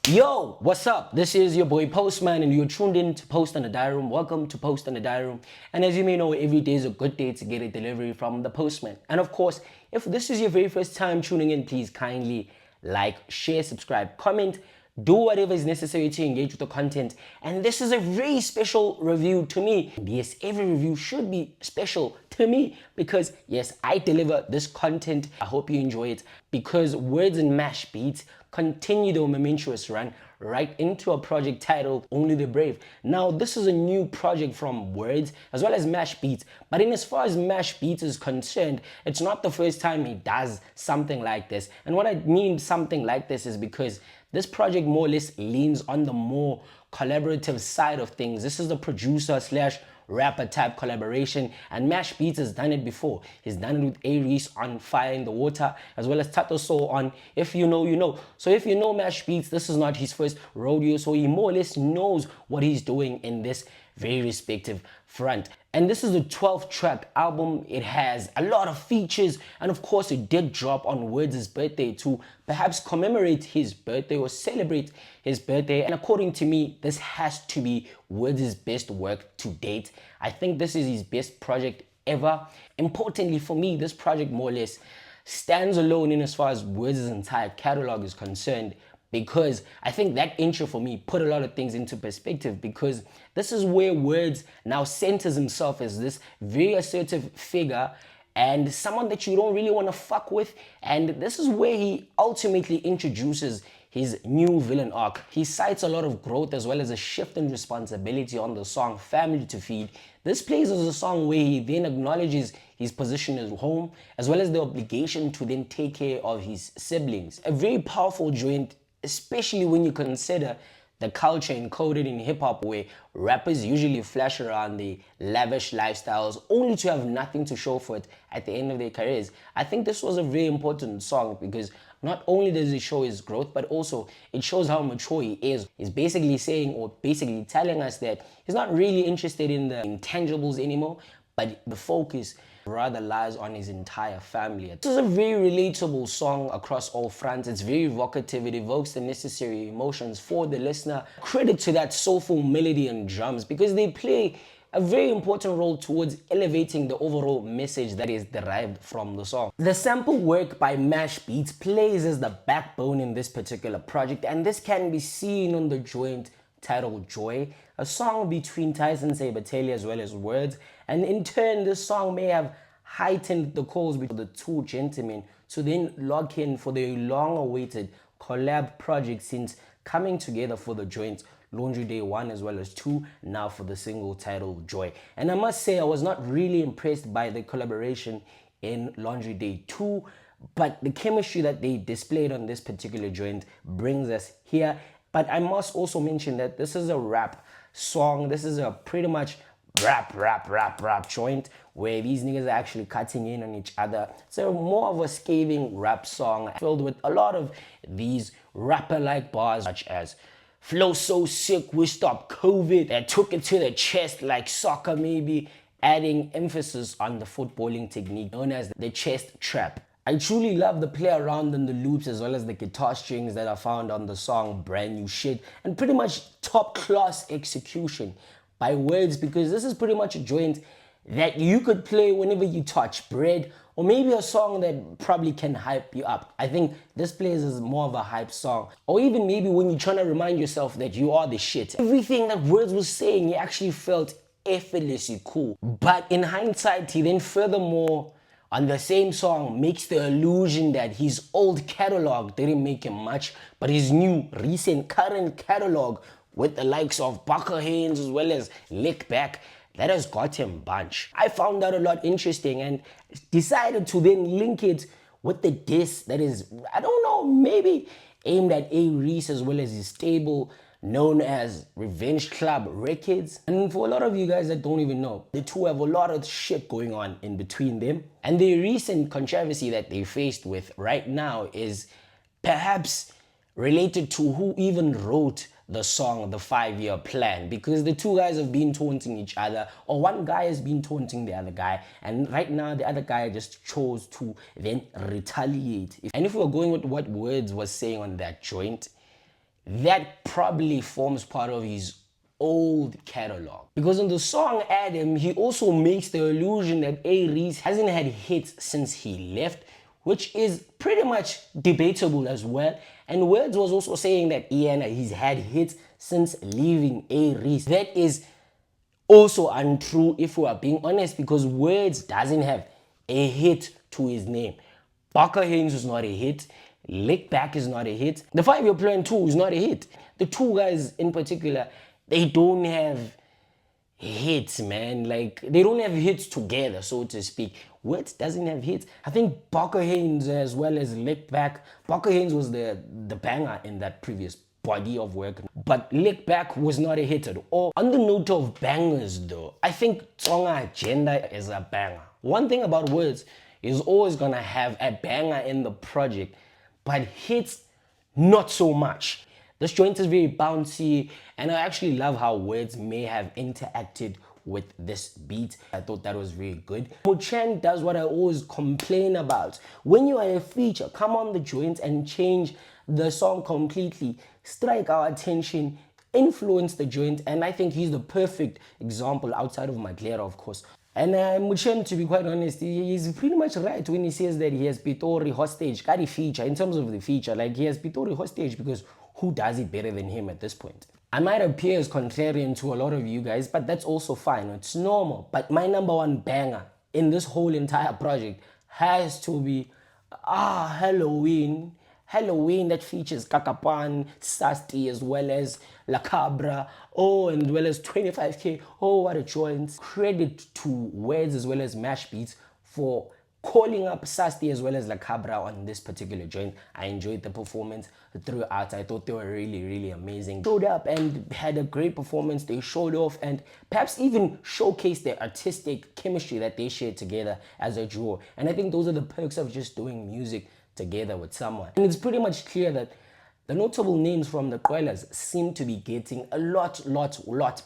Yo, what's up? This is your boy Postman and you're tuned in to Post on the Diary Room. Welcome to Post on the Diary Room. And as you may know, every day is a good day to get a delivery from the postman. And of course, if this is your very first time tuning in, please kindly like, share, subscribe, comment, do whatever is necessary to engage with the content. And this is a very special review to me. Yes, every review should be special to me because yes, I deliver this content. I hope you enjoy it because Wordz and Mashbeatz continue their momentous run right into a project titled Only the Brave. Now, this is a new project from Wordz as well as Mashbeatz, but in as far as Mashbeatz is concerned, it's not the first time he does something like this. And what I mean something like this is because this project more or less leans on the more collaborative side of things. This is the producer slash rapper type collaboration, and Mashbeatz has done it before. He's done it with A-Reese on Fire in the Water as well as Tato Soul on If You Know, You Know. So if you know Mashbeatz, this is not his first rodeo, so he more or less knows what he's doing in this very respective front. And this is the 12th track album. It has a lot of features, and of course it did drop on Wordz' birthday to perhaps commemorate his birthday or celebrate his birthday. And according to me, this has to be Wordz' best work to date. I think this is his best project ever. Importantly for me, this project more or less stands alone in as far as Wordz' entire catalog is concerned, because I think that intro for me put a lot of things into perspective, because this is where Wordz now centers himself as this very assertive figure and someone that you don't really want to fuck with. And this is where he ultimately introduces his new villain arc. He cites a lot of growth as well as a shift in responsibility on the song Family to Feed. This plays as a song where he then acknowledges his position as home as well as the obligation to then take care of his siblings. A very powerful joint, especially when you consider the culture encoded in hip-hop where rappers usually flash around the lavish lifestyles only to have nothing to show for it at the end of their careers. I think this was a very important song because not only does it show his growth, but also it shows how mature he is. He's basically saying, or basically telling us, that he's not really interested in the intangibles anymore, but the focus rather lies on his entire family. This is a very relatable song across all fronts. It's very evocative. It evokes the necessary emotions for the listener. Credit to that soulful melody and drums because they play a very important role towards elevating the overall message that is derived from the song. The sample work by Mashbeatz plays as the backbone in this particular project, and this can be seen on the joint titled Joy, a song between Tyson Sybateli as well as Wordz. And in turn, this song may have heightened the calls between the two gentlemen to then lock in for the long-awaited collab project since coming together for the joint Laundry Day 1 as well as 2, now for the single titled Joy. And I must say, I was not really impressed by the collaboration in Laundry Day 2, but the chemistry that they displayed on this particular joint brings us here. But I must also mention that this is a rap song. This is a pretty much rap joint where these niggas are actually cutting in on each other. So more of a scathing rap song filled with a lot of these rapper-like bars such as "Flow so sick, we stopped COVID," that took it to the chest like soccer maybe, adding emphasis on the footballing technique known as the chest trap. I truly love the play around in the loops as well as the guitar strings that are found on the song Brand New Shit, and pretty much top class execution by Wordz, because this is pretty much a joint that you could play whenever you touch bread, or maybe a song that probably can hype you up. I think this plays as more of a hype song, or even maybe when you're trying to remind yourself that you are the shit. Everything that Wordz was saying, he actually felt effortlessly cool. But in hindsight, he then furthermore on the same song makes the illusion that his old catalog didn't make him much, but his new, recent, current catalog with the likes of Bucker Haynes as well as Lick Back, that has got him bunch. I found that a lot interesting and decided to then link it with the diss that is, I don't know, maybe aimed at A-Reese as well as his stable known as Revenge Club Records. And for a lot of you guys that don't even know, the two have a lot of shit going on in between them. And the recent controversy that they faced with right now is perhaps related to who even wrote the song The 5-Year Plan, because the two guys have been taunting each other, or one guy has been taunting the other guy, and right now the other guy just chose to then retaliate. And if we're going with what Wordz was saying on that joint, that probably forms part of his old catalog. Because in the song Adam, he also makes the illusion that A-Reece hasn't had hits since he left, which is pretty much debatable as well. And Wordz was also saying that he's had hits since leaving A-Reece. That is also untrue if we are being honest, because Wordz doesn't have a hit to his name. Barker Haynes is not a hit. Lick Back is not a hit. The 5-Year Plan 2 is not a hit. The two guys in particular, they don't have hits, man. Like, they don't have hits together, so to speak. Wordz doesn't have hits. I think Barker Haynes as well as Lick Back. Barker Haynes was the banger in that previous body of work, but Lick Back was not a hit at all. On the note of bangers though, I think Tsonga Agenda is a banger. One thing about Wordz is always gonna have a banger in the project, but hits not so much. This joint is very bouncy, and I actually love how Wordz may have interacted with this beat. I thought that was very good. Mochen does what I always complain about. When you are a feature, come on the joint and change the song completely, strike our attention, influence the joint, and I think he's the perfect example outside of Maglera, of course. And Mochen, to be quite honest, he's pretty much right when he says that he has Pitori hostage, got a feature, in terms of the feature, like he has Pitori hostage because who does it better than him at this point? I might appear as contrarian to a lot of you guys, but that's also fine. It's normal. But my number one banger in this whole entire project has to be Halloween. Halloween that features Kakapan, Sasti, as well as La Cabra, and as well as 25K. Oh, what a joint. Credit to Wordz as well as Mashbeatz for calling up Sasti as well as La Cabra on this particular joint. I enjoyed the performance throughout. I thought they were really, really amazing. Showed up and had a great performance. They showed off and perhaps even showcased their artistic chemistry that they shared together as a duo. And I think those are the perks of just doing music together with someone. And it's pretty much clear that the notable names from the Quellas seem to be getting a lot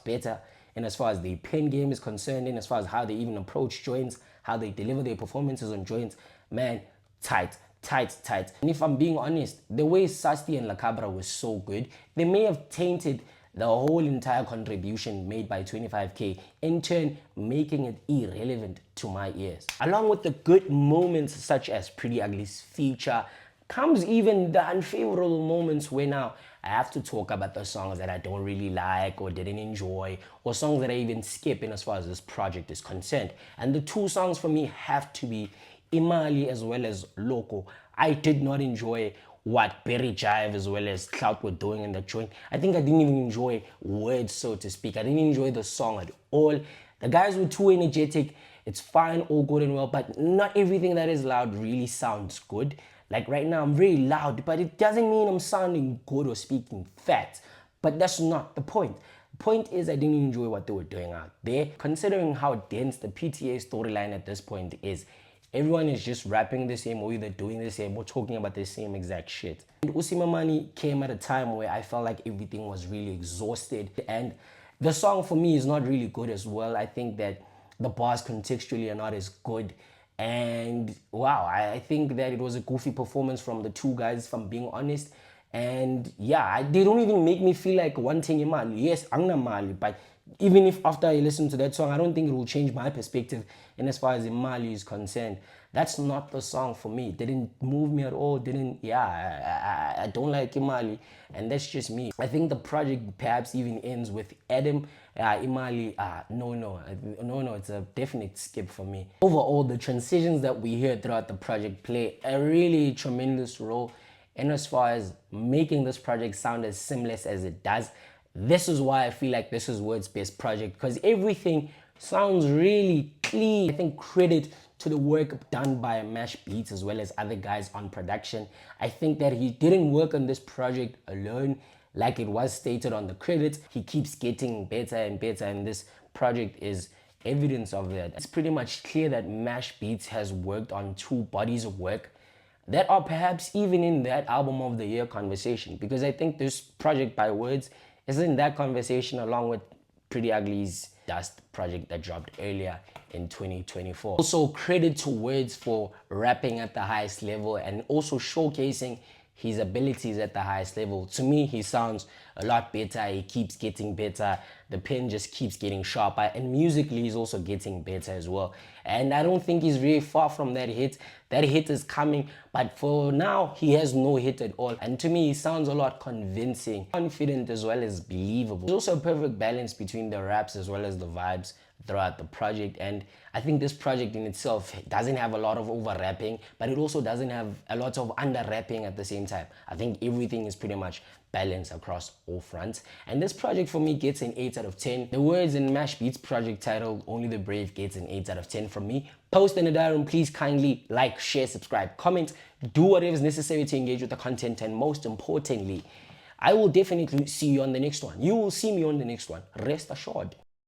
better in as far as the pen game is concerned, in as far as how they even approach joints, how they deliver their performances on joints. Man, tight. And if I'm being honest, the way Sasti and La Cabra was so good, they may have tainted the whole entire contribution made by 25K, in turn making it irrelevant to my ears. Along with the good moments such as Pretty Ugly's feature, comes even the unfavorable moments where now I have to talk about the songs that I don't really like or didn't enjoy, or songs that I even skip in as far as this project is concerned. And the two songs for me have to be Imali as well as Loco. I did not enjoy what Berry Jive as well as Clout were doing in the joint. I think I didn't even enjoy Wordz, so to speak. I didn't enjoy the song at all. The guys were too energetic. It's fine, all good and well, but not everything that is loud really sounds good. Like right now, I'm very loud, but it doesn't mean I'm sounding good or speaking fat. But that's not the point. The point is I didn't enjoy what they were doing out there. Considering how dense the PTA storyline at this point is, everyone is just rapping the same, or either doing the same, or talking about the same exact shit. And Usimamani came at a time where I felt like everything was really exhausted. And the song for me is not really good as well. I think that the bars contextually are not as good. And wow, I think that it was a goofy performance from the two guys, if I'm being honest. And yeah, they don't even make me feel like wanting Imali. Yes, Angna Mali, but even if after I listen to that song, I don't think it will change my perspective in as far as Imali is concerned. That's not the song for me. It didn't move me at all. I don't like Imali, and that's just me. I think the project perhaps even ends with Adam. Imali, no, it's a definite skip for me. Overall, the transitions that we hear throughout the project play a really tremendous role in as far as making this project sound as seamless as it does. This is why I feel like this is Wordz' best project, because everything sounds really clean. I think credit to the work done by Mashbeatz as well as other guys on production. I think that he didn't work on this project alone. Like it was stated on the credits, he keeps getting better and better, and this project is evidence of that. It's pretty much clear that Mashbeatz has worked on two bodies of work that are perhaps even in that album of the year conversation, because I think this project by Wordz is in that conversation along with Pretty Ugly's Dust project that dropped earlier in 2024. Also credit to Wordz for rapping at the highest level and also showcasing his abilities at the highest level. To me, he sounds a lot better. He keeps getting better. The pen just keeps getting sharper, and musically he's also getting better as well. And I don't think he's very far from that hit. That hit is coming, but for now he has no hit at all. And to me, he sounds a lot convincing, confident as well as believable. There's also a perfect balance between the raps as well as the vibes throughout the project. And I think this project in itself doesn't have a lot of over rapping, but it also doesn't have a lot of under rapping at the same time. I think everything is pretty much balanced across all fronts, and this project for me gets an 8 out of 10. The words in Mashbeatz project titled Only the Brave gets an 8 out of 10 from me. Post in the diary, please kindly like, share, subscribe, comment, do whatever is necessary to engage with the content, and most importantly, I will definitely see you on the next one. You will see me on the next one, rest assured.